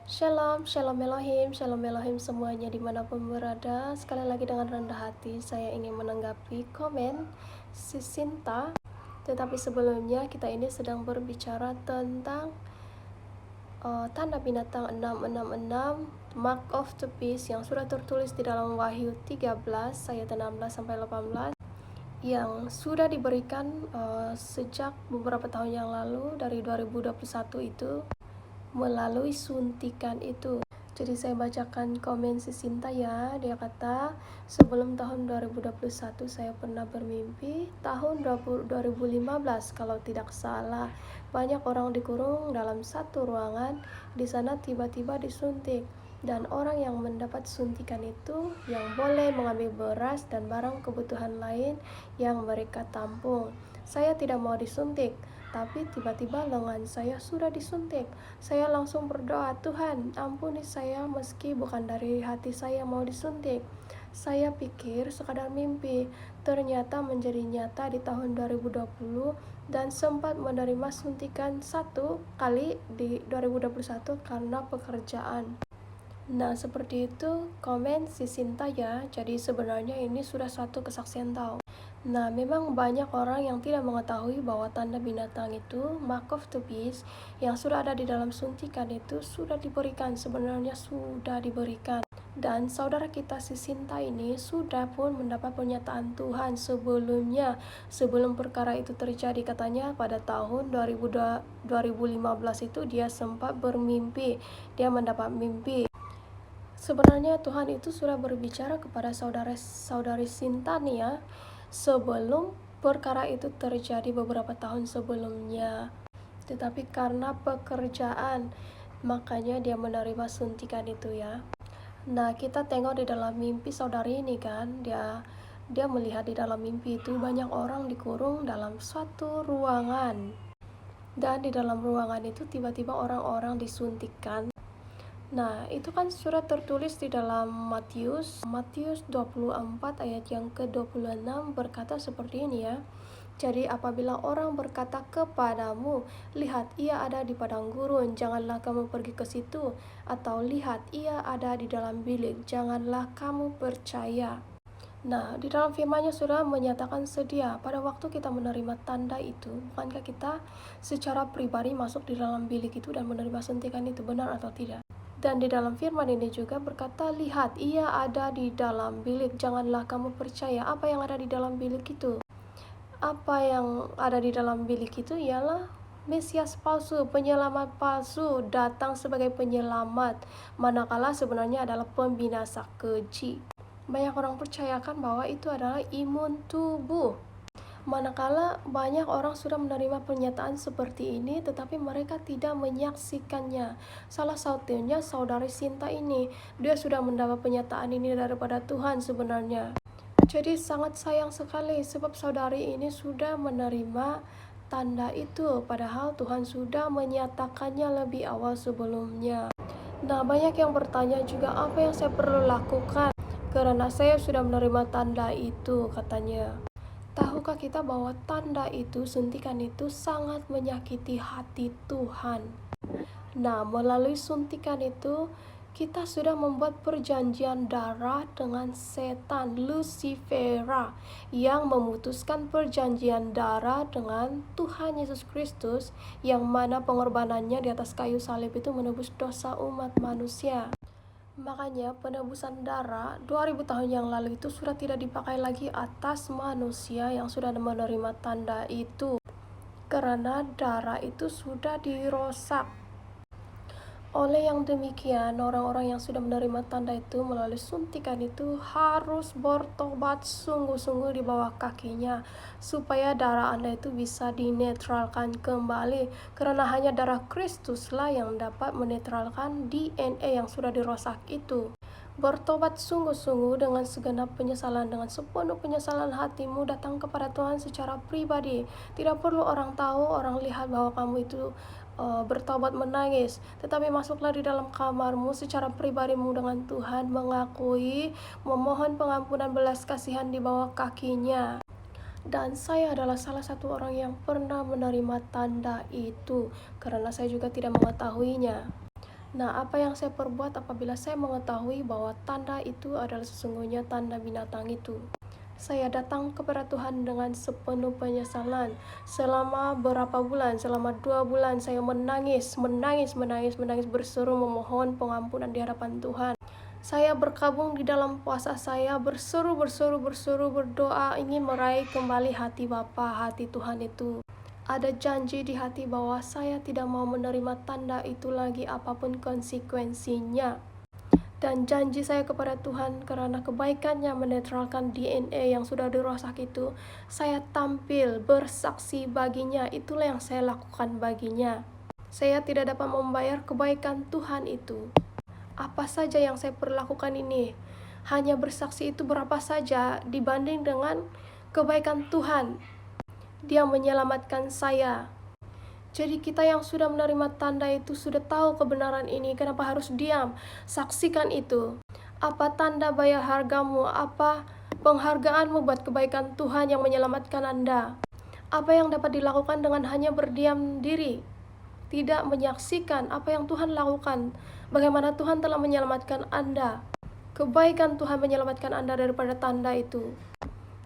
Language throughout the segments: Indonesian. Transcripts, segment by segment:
Shalom, shalom Elohim, shalom Elohim semuanya dimanapun berada. Sekali lagi dengan rendah hati saya ingin menanggapi komen si Sinta. Tetapi sebelumnya kita ini sedang berbicara tentang tanda binatang 666 Mark of the Beast yang sudah tertulis di dalam Wahyu 13 ayat 16-18 yang sudah diberikan sejak beberapa tahun yang lalu dari 2021 itu melalui suntikan itu. Jadi saya bacakan komen si Sinta ya. Dia kata, sebelum tahun 2021 saya pernah bermimpi tahun 2015 kalau tidak salah. Banyak orang dikurung dalam satu ruangan. Di sana tiba-tiba disuntik. Dan orang yang mendapat suntikan itu yang boleh mengambil beras dan barang kebutuhan lain yang mereka tampung. Saya tidak mau disuntik, tapi tiba-tiba lengan saya sudah disuntik. Saya langsung berdoa, Tuhan ampuni saya meski bukan dari hati saya mau disuntik. Saya pikir sekadar mimpi, ternyata menjadi nyata di tahun 2020 dan sempat menerima suntikan satu kali di 2021 karena pekerjaan. Nah seperti itu komen si Sinta ya. Jadi sebenarnya ini sudah suatu kesaksian tahu. Nah, memang banyak orang yang tidak mengetahui bahwa tanda binatang itu, Mark of the Beast, yang sudah ada di dalam suntikan itu sudah diberikan, sebenarnya sudah diberikan. Dan saudara kita si Sinta ini sudah pun mendapat pernyataan Tuhan sebelumnya. Sebelum perkara itu terjadi, katanya pada tahun 2015 itu dia sempat bermimpi. Dia mendapat mimpi. Sebenarnya Tuhan itu sudah berbicara kepada saudari Sinta nih ya, sebelum perkara itu terjadi beberapa tahun sebelumnya. Tetapi karena pekerjaan, makanya dia menerima suntikan itu ya. Nah, kita tengok di dalam mimpi saudari ini kan, dia melihat di dalam mimpi itu banyak orang dikurung dalam suatu ruangan. Dan di dalam ruangan itu tiba-tiba orang-orang disuntikkan. Nah, itu kan sudah tertulis di dalam Matius 24 ayat yang ke-26 berkata seperti ini ya. Jadi apabila orang berkata kepadamu, lihat ia ada di padang gurun, janganlah kamu pergi ke situ. Atau lihat ia ada di dalam bilik, janganlah kamu percaya. Nah, di dalam firman-Nya sudah menyatakan sedia pada waktu kita menerima tanda itu, bukankah kita secara pribadi masuk di dalam bilik itu dan menerima suntikan itu, benar atau tidak? Dan di dalam firman ini juga berkata, lihat ia ada di dalam bilik, janganlah kamu percaya. Apa yang ada di dalam bilik itu? Apa yang ada di dalam bilik itu ialah Mesias palsu, penyelamat palsu datang sebagai penyelamat, manakala sebenarnya adalah pembinasa keji. Banyak orang percayakan bahwa itu adalah imun tubuh. Manakala banyak orang sudah menerima pernyataan seperti ini, tetapi mereka tidak menyaksikannya. Salah satunya saudari Sinta ini, dia sudah mendapat pernyataan ini daripada Tuhan sebenarnya. Jadi sangat sayang sekali sebab saudari ini sudah menerima tanda itu, padahal Tuhan sudah menyatakannya lebih awal sebelumnya. Nah, banyak yang bertanya juga apa yang saya perlu lakukan karena saya sudah menerima tanda itu, katanya. Tahukah kita bahwa tanda itu, suntikan itu sangat menyakiti hati Tuhan. Nah, melalui suntikan itu, kita sudah membuat perjanjian darah dengan setan Lucifera yang memutuskan perjanjian darah dengan Tuhan Yesus Kristus, yang mana pengorbanannya di atas kayu salib itu menebus dosa umat manusia. Makanya penebusan darah 2000 tahun yang lalu itu sudah tidak dipakai lagi atas manusia yang sudah menerima tanda itu, karena darah itu sudah dirosak. Oleh yang demikian, orang-orang yang sudah menerima tanda itu melalui suntikan itu harus bertobat sungguh-sungguh di bawah kakinya, supaya darah Anda itu bisa dinetralkan kembali, karena hanya darah Kristuslah yang dapat menetralkan DNA yang sudah dirosak itu. Bertobat sungguh-sungguh dengan segenap penyesalan, dengan sepenuh penyesalan hatimu, datang kepada Tuhan secara pribadi. Tidak perlu orang tahu, orang lihat bahwa kamu itu bertobat menangis, tetapi masuklah di dalam kamarmu secara pribadimu dengan Tuhan, mengakui, memohon pengampunan belas kasihan di bawah kakinya. Dan saya adalah salah satu orang yang pernah menerima tanda itu, karena saya juga tidak mengetahuinya. Nah, apa yang saya perbuat apabila saya mengetahui bahwa tanda itu adalah sesungguhnya tanda binatang itu? Saya datang kepada Tuhan dengan sepenuh penyesalan. Selama berapa bulan, selama 2 bulan saya menangis, berseru memohon pengampunan di hadapan Tuhan. Saya berkabung di dalam puasa saya, berseru, berdoa, ingin meraih kembali hati Bapa, hati Tuhan itu. Ada janji di hati bahwa saya tidak mau menerima tanda itu lagi apapun konsekuensinya. Dan janji saya kepada Tuhan karena kebaikannya menetralkan DNA yang sudah dirusak itu, saya tampil bersaksi baginya, itulah yang saya lakukan baginya. Saya tidak dapat membayar kebaikan Tuhan itu. Apa saja yang saya perlakukan ini, hanya bersaksi itu berapa saja dibanding dengan kebaikan Tuhan. Dia menyelamatkan saya. Jadi kita yang sudah menerima tanda itu sudah tahu kebenaran ini, kenapa harus diam? Saksikan itu. Apa tanda bayar hargamu? Apa penghargaanmu buat kebaikan Tuhan yang menyelamatkan Anda? Apa yang dapat dilakukan dengan hanya berdiam diri? Tidak menyaksikan apa yang Tuhan lakukan. Bagaimana Tuhan telah menyelamatkan Anda. Kebaikan Tuhan menyelamatkan Anda daripada tanda itu.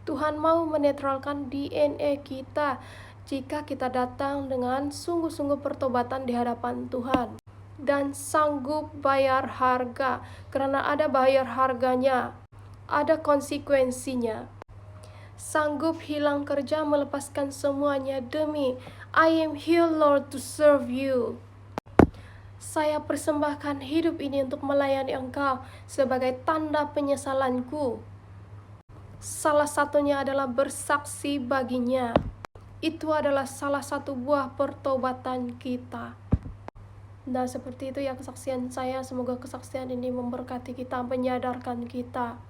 Tuhan mau menetralkan DNA kita jika kita datang dengan sungguh-sungguh pertobatan di hadapan Tuhan dan sanggup bayar harga, karena ada bayar harganya, ada konsekuensinya. Sanggup hilang kerja, melepaskan semuanya demi I am here Lord to serve you. Saya persembahkan hidup ini untuk melayani Engkau sebagai tanda penyesalanku. Salah satunya adalah bersaksi baginya. Itu adalah salah satu buah pertobatan kita. Nah, seperti itu ya kesaksian saya. Semoga kesaksian ini memberkati kita, menyadarkan kita.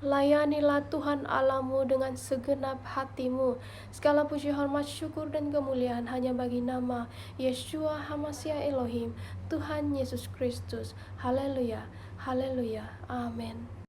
Layanilah Tuhan Allahmu dengan segenap hatimu. Segala puji, hormat, syukur, dan kemuliaan hanya bagi nama Yeshua HaMashiach Elohim, Tuhan Yesus Kristus. Haleluya, haleluya, amin.